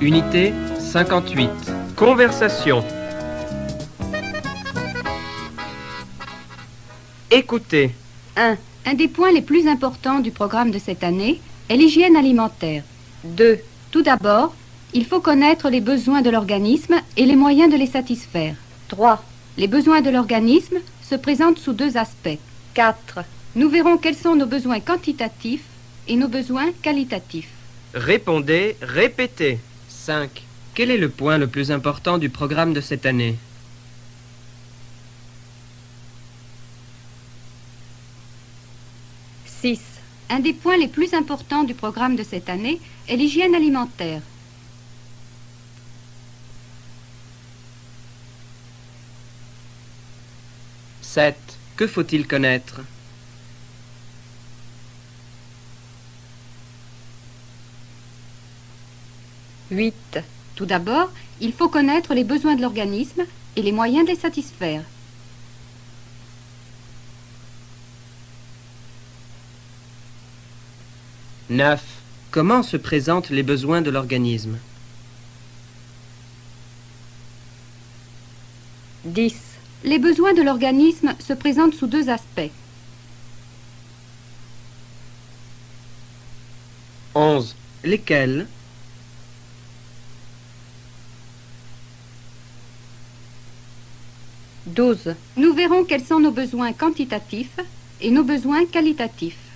Unité 58. Conversation. Écoutez. 1. Un des points les plus importants du programme de cette année est l'hygiène alimentaire. 2. Tout d'abord, il faut connaître les besoins de l'organisme et les moyens de les satisfaire. 3. Les besoins de l'organisme se présentent sous deux aspects. 4. Nous verrons quels sont nos besoins quantitatifs et nos besoins qualitatifs. Répondez, répétez. 5. Quel est le point le plus important du programme de cette année? Un des points les plus importants du programme de cette année est l'hygiène alimentaire. 7. Que faut-il connaître? 8. Tout d'abord, il faut connaître les besoins de l'organisme et les moyens de les satisfaire. 9. Comment se présentent les besoins de l'organisme? 10. Les besoins de l'organisme se présentent sous deux aspects. 11. Lesquels? 12. Nous verrons quels sont nos besoins quantitatifs et nos besoins qualitatifs.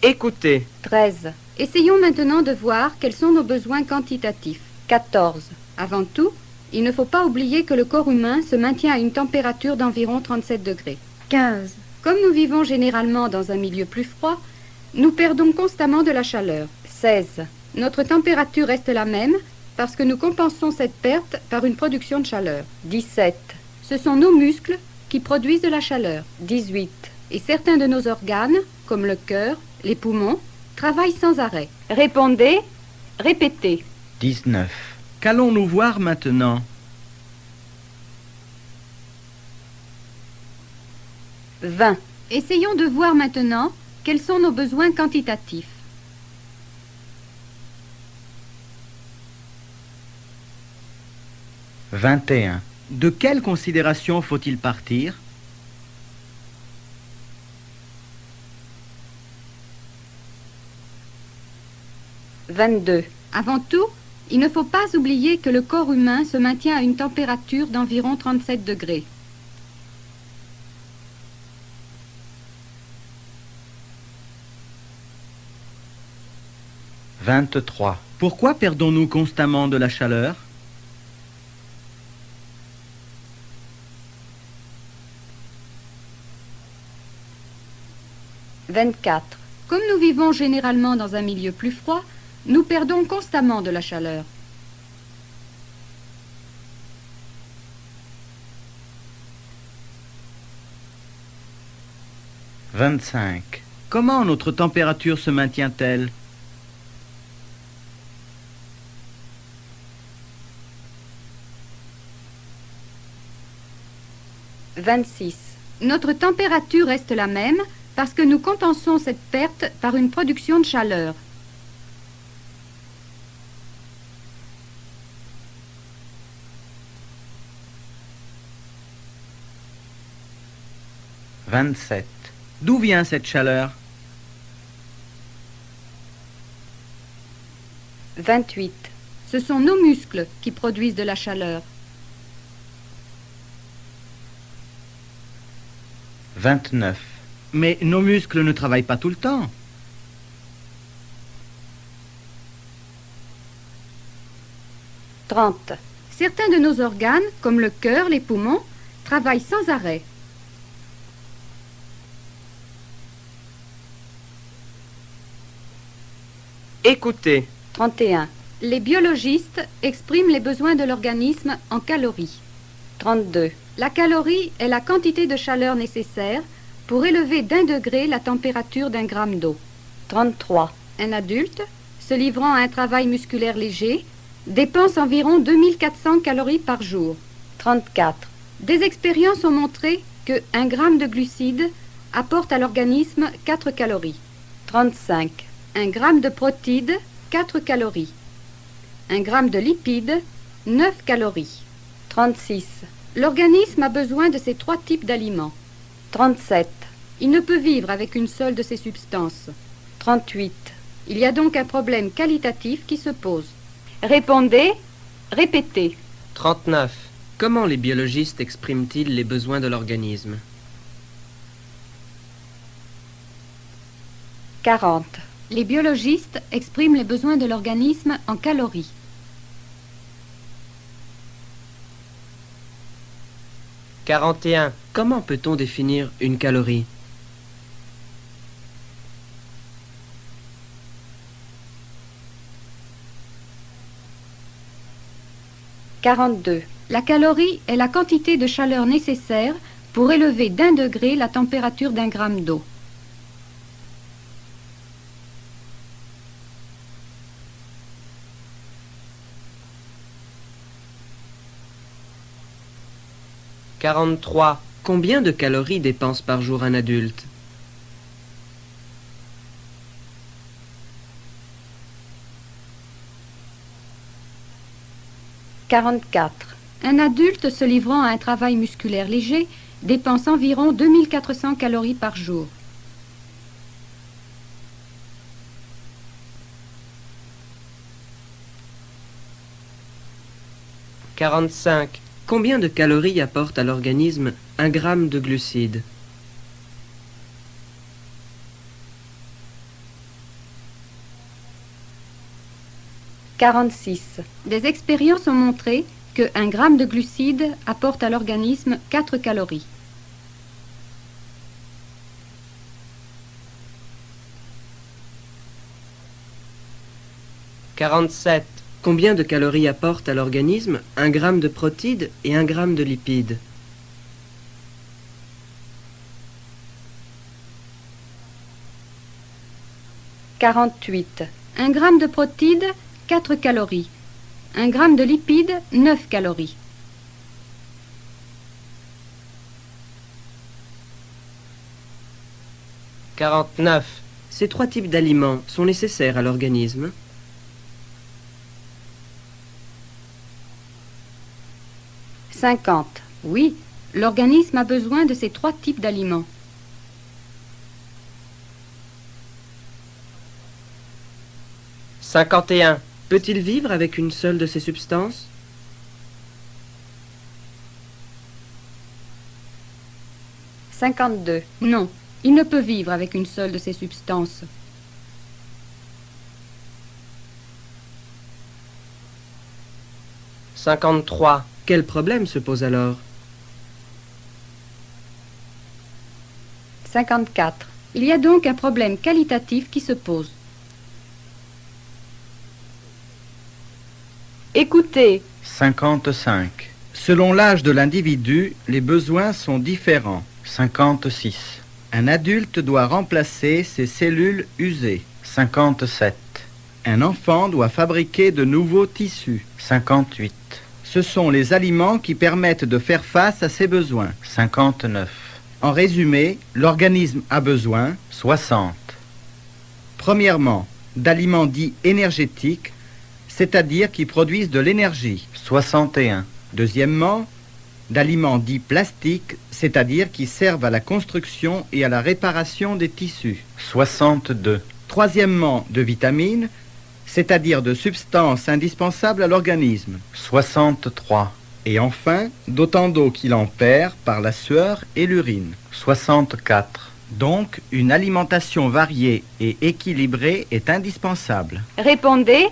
Écoutez. 13. Essayons maintenant de voir quels sont nos besoins quantitatifs. 14. Avant tout, il ne faut pas oublier que le corps humain se maintient à une température d'environ 37 degrés. 15. Comme nous vivons généralement dans un milieu plus froid, nous perdons constamment de la chaleur. 16. Notre température reste la même parce que nous compensons cette perte par une production de chaleur. 17. Ce sont nos muscles qui produisent de la chaleur. 18. Et certains de nos organes, comme le cœur, les poumons, travaillent sans arrêt. Répondez, répétez. 19. Qu'allons-nous voir maintenant? 20. Essayons de voir maintenant quels sont nos besoins quantitatifs. 21. De quelle considération faut-il partir? 22. Avant tout, il ne faut pas oublier que le corps humain se maintient à une température d'environ 37 degrés. 23. Pourquoi perdons-nous constamment de la chaleur? 24. Comme nous vivons généralement dans un milieu plus froid, nous perdons constamment de la chaleur. 25. Comment notre température se maintient-elle? 26. Notre température reste la même parce que nous compensons cette perte par une production de chaleur. 27. D'où vient cette chaleur? 28. Ce sont nos muscles qui produisent de la chaleur. 29. Mais nos muscles ne travaillent pas tout le temps. 30. Certains de nos organes, comme le cœur, les poumons, travaillent sans arrêt. 'Écoutez. 31. Les biologistes expriment les besoins de l'organisme en calories. 32. La calorie est la quantité de chaleur nécessaire pour élever d'1 degré la température d'un gramme d'eau. 33. Un adulte, se livrant à un travail musculaire léger, dépense environ 2400 calories par jour. 34. Des expériences ont montré que 1 gramme de glucides apporte à l'organisme 4 calories. 35. 1 gramme de protides, 4 calories. 1 gramme de lipides, 9 calories. 36. L'organisme a besoin de ces 3 types d'aliments. 37. Il ne peut vivre avec une seule de ces substances. 38. Il y a donc un problème qualitatif qui se pose. Répondez, répétez. 39. Comment les biologistes expriment-ils les besoins de l'organisme? 40. Les biologistes expriment les besoins de l'organisme en calories. 41. Comment peut-on définir une calorie? 42. La calorie est la quantité de chaleur nécessaire pour élever d'1 degré la température d'un gramme d'eau. 43. Combien de calories dépense par jour un adulte? 44. Un adulte se livrant à un travail musculaire léger dépense environ 2400 calories par jour. 45. Combien de calories apporte à l'organisme 1 gramme de glucides? 46. Des expériences ont montré que 1 gramme de glucides apporte à l'organisme 4 calories. 47. Combien de calories apporte à l'organisme 1 gramme de protides et 1 gramme de lipides? 48. 1 gramme de protides, 4 calories. 1 gramme de lipides, 9 calories. 49. Ces 3 types d'aliments sont nécessaires à l'organisme? 50. Oui, l'organisme a besoin de ces 3 types d'aliments. 51. Peut-il vivre avec une seule de ces substances? 52. Non, il ne peut vivre avec une seule de ces substances. 53. Quel problème se pose alors? 54. Il y a donc un problème qualitatif qui se pose. Écoutez. 55. Selon l'âge de l'individu, les besoins sont différents. 56. Un adulte doit remplacer ses cellules usées. 57. Un enfant doit fabriquer de nouveaux tissus. 58. Ce sont les aliments qui permettent de faire face à ses besoins. 59. En résumé, l'organisme a besoin, 60. premièrement, d'aliments dits énergétiques, c'est-à-dire qui produisent de l'énergie. 61. Deuxièmement, d'aliments dits plastiques, c'est-à-dire qui servent à la construction et à la réparation des tissus. 62. Troisièmement, de vitamines, c'est-à-dire de substances indispensables à l'organisme. 63. Et enfin, d'autant d'eau qu'il en perd par la sueur et l'urine. 64. Donc, une alimentation variée et équilibrée est indispensable. Répondez,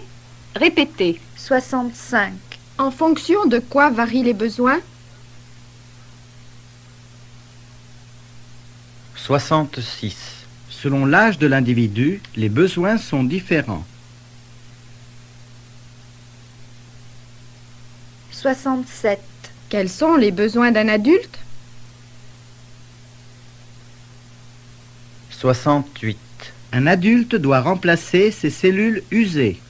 répétez. 65. En fonction de quoi varient les besoins? 66. Selon l'âge de l'individu, les besoins sont différents. 67. Quels sont les besoins d'un adulte? 68. Un adulte doit remplacer ses cellules usées.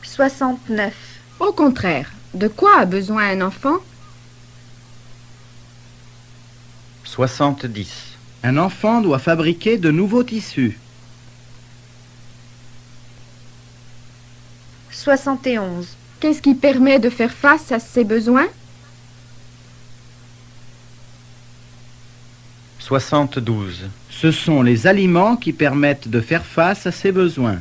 69. Au contraire, de quoi a besoin un enfant? 70. Un enfant doit fabriquer de nouveaux tissus. 71. Qu'est-ce qui permet de faire face à ses besoins? 72. Ce sont les aliments qui permettent de faire face à ses besoins.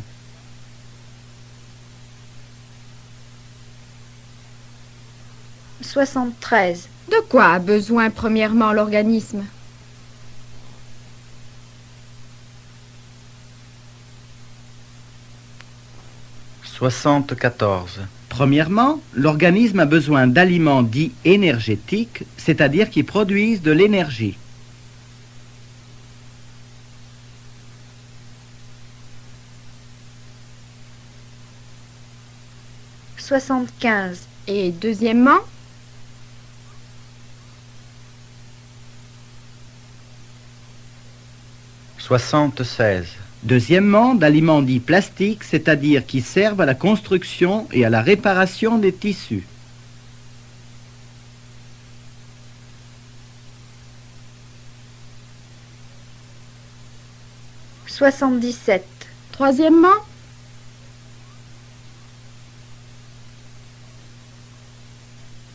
73. De quoi a besoin premièrement l'organisme? 74. Premièrement, l'organisme a besoin d'aliments dits énergétiques, c'est-à-dire qui produisent de l'énergie. 75. Et deuxièmement? 76. Deuxièmement, d'aliments dits plastiques, c'est-à-dire qui servent à la construction et à la réparation des tissus. 77. Troisièmement?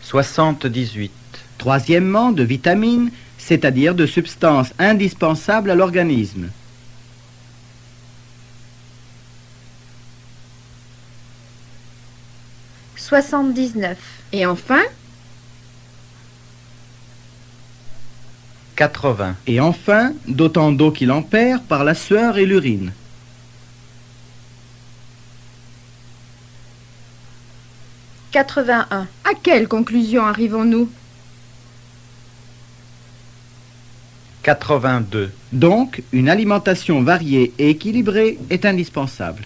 78. Troisièmement, de vitamines, c'est-à-dire de substances indispensables à l'organisme. 79. Et enfin? 80. Et enfin, d'autant d'eau qu'il en perd par la sueur et l'urine. 81. À quelle conclusion arrivons-nous? 82. Donc, une alimentation variée et équilibrée est indispensable.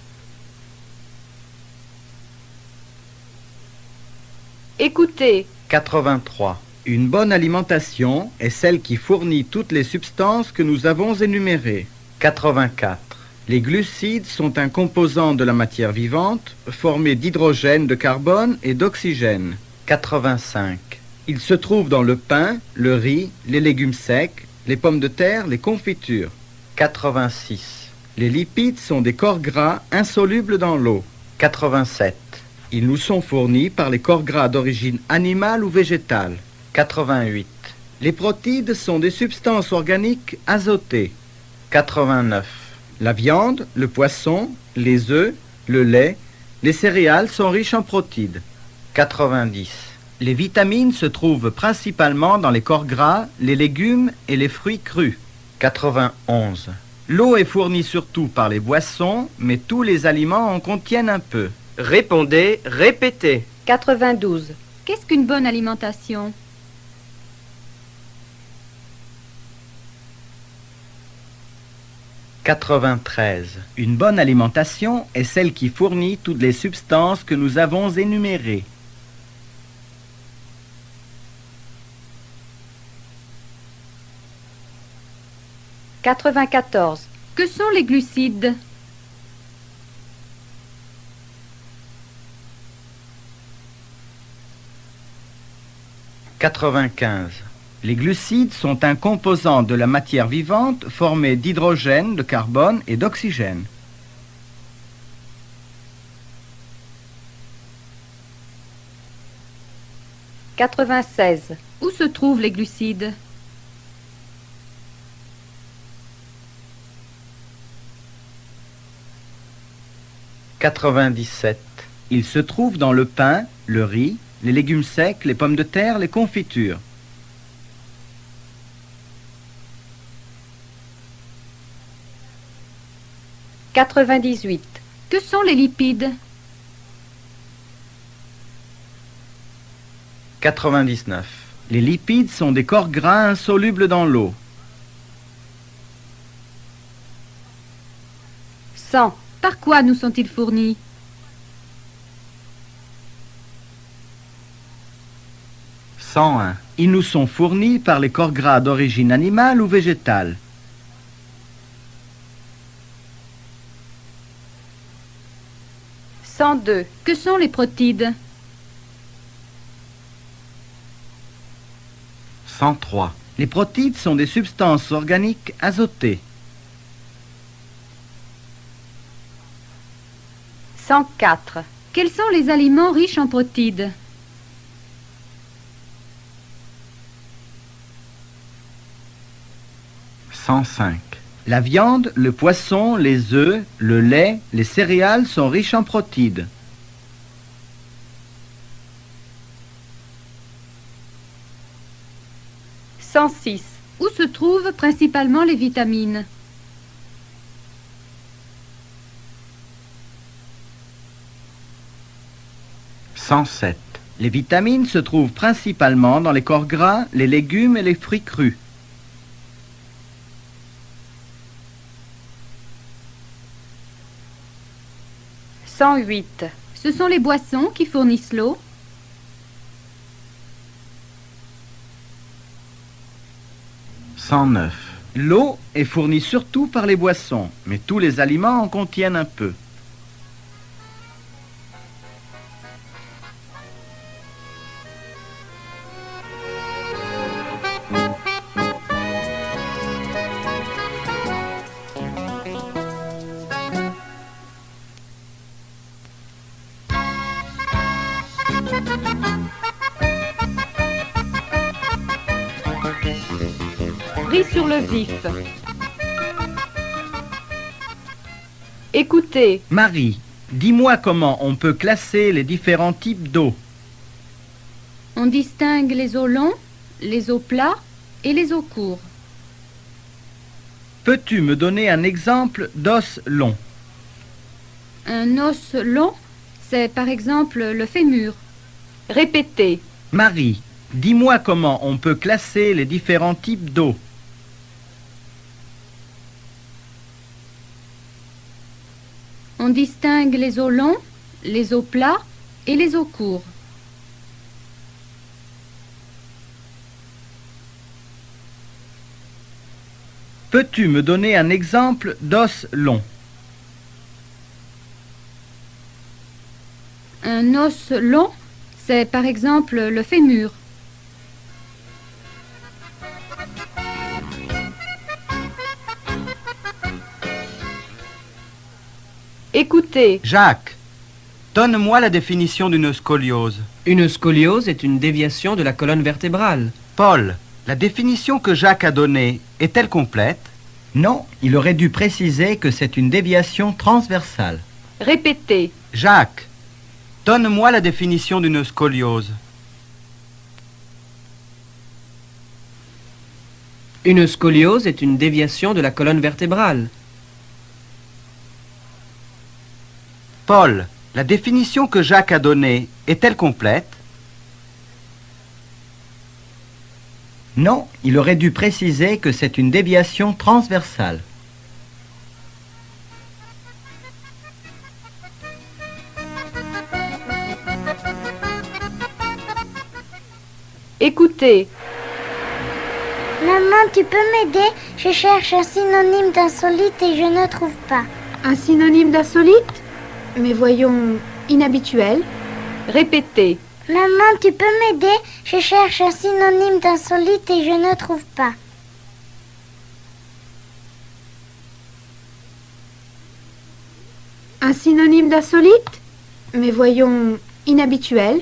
Écoutez, 83. Une bonne alimentation est celle qui fournit toutes les substances que nous avons énumérées. 84. Les glucides sont un composant de la matière vivante formé d'hydrogène, de carbone et d'oxygène. 85. Ils se trouvent dans le pain, le riz, les légumes secs, les pommes de terre, les confitures. 86. Les lipides sont des corps gras insolubles dans l'eau. 87. Ils nous sont fournis par les corps gras d'origine animale ou végétale. 88. Les protides sont des substances organiques azotées. 89. La viande, le poisson, les œufs, le lait, les céréales sont riches en protides. 90. Les vitamines se trouvent principalement dans les corps gras, les légumes et les fruits crus. 91. L'eau est fournie surtout par les boissons, mais tous les aliments en contiennent un peu. Répondez, répétez. 92. Qu'est-ce qu'une bonne alimentation? 93. Une bonne alimentation est celle qui fournit toutes les substances que nous avons énumérées. 94. Que sont les glucides? 95. Les glucides sont un composant de la matière vivante formé d'hydrogène, de carbone et d'oxygène. 96. Où se trouvent les glucides? 97. Ils se trouvent dans le pain, le riz, les légumes secs, les pommes de terre, les confitures. 98. Que sont les lipides? 99. Les lipides sont des corps gras insolubles dans l'eau. 100. Par quoi nous sont-ils fournis? 101. Ils nous sont fournis par les corps gras d'origine animale ou végétale. 102. Que sont les protides? 103. Les protides sont des substances organiques azotées. 104. Quels sont les aliments riches en protides? « 105. La viande, le poisson, les œufs, le lait, les céréales sont riches en protides. 106. Où se trouvent principalement les vitamines? 107. Les vitamines se trouvent principalement dans les corps gras, les légumes et les fruits crus. 108. Ce sont les boissons qui fournissent l'eau? 109. L'eau est fournie surtout par les boissons, mais tous les aliments en contiennent un peu. Pris sur le vif. Écoutez. Marie, dis-moi comment on peut classer les différents types d'eau. On distingue les os longs, les os plats et les os courts. Peux-tu me donner un exemple d'os long? Un os long, c'est par exemple le fémur. Répétez. Marie, dis-moi comment on peut classer les différents types d'eau. On distingue les os longs, les os plats et les os courts. Peux-tu me donner un exemple d'os long? Un os long, c'est par exemple le fémur. Écoutez. Jacques, donne-moi la définition d'une scoliose. Une scoliose est une déviation de la colonne vertébrale. Paul, la définition que Jacques a donnée est-elle complète? Non, il aurait dû préciser que c'est une déviation transversale. Répétez. Jacques, donne-moi la définition d'une scoliose. Une scoliose est une déviation de la colonne vertébrale. Paul, la définition que Jacques a donnée est-elle complète? Non, il aurait dû préciser que c'est une déviation transversale. Écoutez. Maman, tu peux m'aider? Je cherche un synonyme d'insolite et je ne trouve pas. Un synonyme d'insolite? Mais voyons, inhabituel. Répétez. Maman, tu peux m'aider? Je cherche un synonyme d'insolite et je ne trouve pas. Un synonyme d'insolite? Mais voyons, inhabituel.